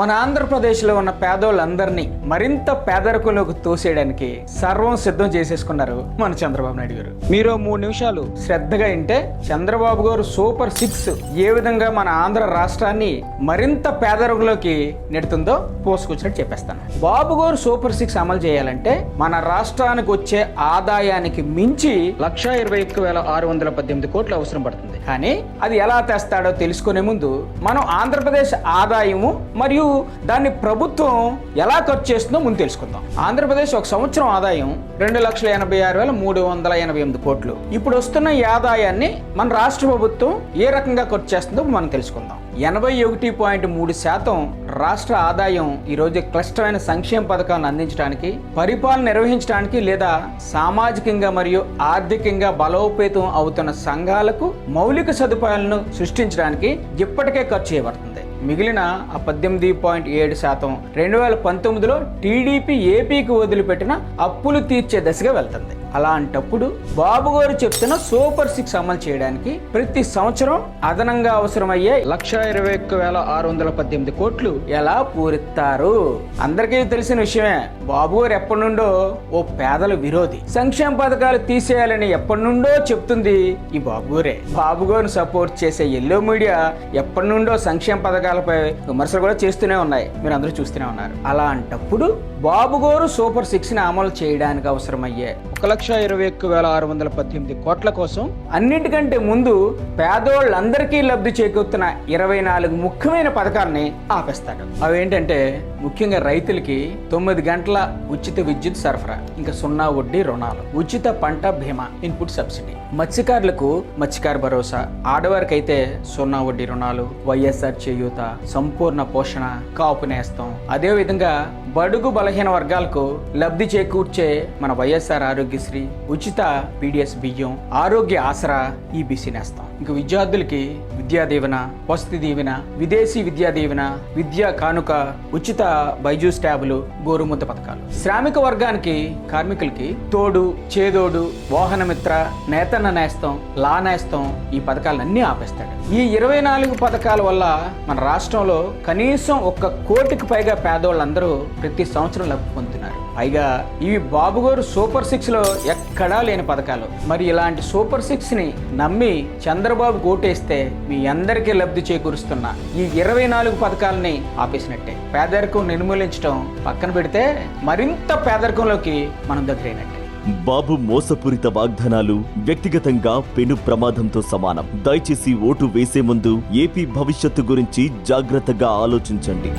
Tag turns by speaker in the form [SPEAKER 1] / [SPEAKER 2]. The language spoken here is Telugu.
[SPEAKER 1] మన ఆంధ్రప్రదేశ్లో ఉన్న పేదోళ్ళందరినీ మరింత పేదరికంలోకి తోసేయడానికి సర్వం సిద్ధం చేసేసుకున్నారు మన చంద్రబాబు నాయుడు గారు. మీరు 3 నిమిషాలు శ్రద్ధగా వింటే చంద్రబాబు గారు సూపర్ 6 ఏ విధంగా మన ఆంధ్ర రాష్ట్రాన్ని మరింత పేదరికంలోకి నెడుతుందో పోసుకొచ్చినట్టు చెప్పేస్తాను. బాబు గారు సూపర్ 6 అమలు చేయాలంటే మన రాష్ట్రానికి వచ్చే ఆదాయానికి మించి 1,21,618 కోట్లు అవసరం పడుతుంది. కానీ అది ఎలా తెస్తాడో తెలుసుకునే ముందు మనం ఆంధ్రప్రదేశ్ ఆదాయము మరియు దాన్ని ప్రభుత్వం ఎలా ఖర్చు చేస్తుందో ముందు తెలుసుకుందాం. ఆంధ్రప్రదేశ్ ఒక సంవత్సరం ఆదాయం 2,86,388 కోట్లు. ఇప్పుడు వస్తున్న ఈ ఆదాయాన్ని మన రాష్ట్ర ప్రభుత్వం ఏ రకంగా ఖర్చు చేస్తుందో మనం తెలుసుకుందాం. 81.3% రాష్ట్ర ఆదాయం ఈరోజు క్లిష్టమైన సంక్షేమ పథకాలను అందించడానికి, పరిపాలన నిర్వహించడానికి లేదా సామాజికంగా మరియు ఆర్థికంగా బలోపేతం అవుతున్న సంఘాలకు మౌలిక సదుపాయాలను సృష్టించడానికి ఇప్పటికే ఖర్చు చేయబడుతుంది. మిగిలిన 18.7% 2019లో టీడీపీ ఏపీకి వదిలిపెట్టిన అప్పులు తీర్చే దశగా వెళ్తుంది. అలాంటప్పుడు బాబు గారు చెప్తున్న సూపర్ 6 అమలు చేయడానికి ప్రతి సంవత్సరం అదనంగా అవసరమయ్యే 1,21,618 కోట్లు ఎలా పూరిస్తారు? అందరికీ తెలిసిన విషయమే. బాబు గారు ఎప్పటి నుండో ఓ పేదల విరోధి, సంక్షేమ పథకాలు తీసేయాలని ఎప్పటి నుండో చెప్తుంది ఈ బాబు గారే. బాబు గారిని సపోర్ట్ చేసే ఎల్లో మీడియా ఎప్పటి నుండో సంక్షేమ పథకాలపై విమర్శలు కూడా చేస్తూనే ఉన్నాయి, మీరు అందరూ చూస్తూనే ఉన్నారు. అలాంటప్పుడు బాబు గారు సూపర్ 6ని అమలు చేయడానికి అవసరమయ్యే 1,21,618 కోట్ల కోసం అన్నింటికంటే ముందు పేదోళ్ళందరికీ లబ్ధి చేకూరుతున్న 24 ముఖ్యమైన పథకాలని ఆపేస్తాడు. అవేంటంటే ముఖ్యంగా రైతులకి 9 గంటల ఉచిత విద్యుత్ సరఫరా, ఇంకా 0 వడ్డీ రుణాలు, ఉచిత పంట బీమా, ఇన్పుట్ సబ్సిడీ, మత్స్యకారులకు మత్స్యకార భరోసా, ఆడవారికి అయితే 0 వడ్డీ రుణాలు, వైఎస్ఆర్ చేయూత, సంపూర్ణ పోషణ, కాపు నేస్తం, అదేవిధంగా బడుగు బలహీన వర్గాలకు లబ్ధి చేకూర్చే మన వైఎస్ఆర్ ఆరోగ్యశ్రీ, ఉచిత పీడిఎస్ బియ్యం, ఆరోగ్య ఆసరా, ఈబీసీ నేస్తం, ఇంకా విద్యార్థులకి విద్యా దీవెన, వసతి దీవెన, విదేశీ విద్యా దీవెన, విద్యా కానుక, ఉచిత బైజూస్ ట్యాబులు, గోరుముద్ద పథకాలు, శ్రామిక వర్గానికి కార్మికులకి తోడు, చేదోడు, వాహన మిత్ర, నేతన్న నేస్తం, లా నేస్తం, ఈ పథకాలన్నీ ఆపేస్తాడు. ఈ 24 పథకాల వల్ల మన రాష్ట్రంలో కనీసం 1 కోటికి పైగా పేదోళ్ళందరూ ప్రతి సంవత్సరం లబ్ధి పొందుతున్నారు. పైగా ఇవి బాబు గారు సూపర్ 6లో ఎక్కడా లేని పథకాలు. మరి ఇలాంటి సూపర్ 6ని నమ్మి చంద్రబాబు ఓటేస్తే మీ అందరికీ లబ్ధి చేకూరుస్తున్న ఈ 24 పథకాలని ఆపేసినట్టే. పేదరికం నిర్మూలించడం పక్కన పెడితే మరింత పేదరికంలోకి మనం దగ్గరైనట్టే.
[SPEAKER 2] బాబు మోసపూరిత వాగ్దానాలు వ్యక్తిగతంగా పెను ప్రమాదంతో సమానం. దయచేసి ఓటు వేసే ముందు ఏపీ భవిష్యత్తు గురించి జాగ్రత్తగా ఆలోచించండి.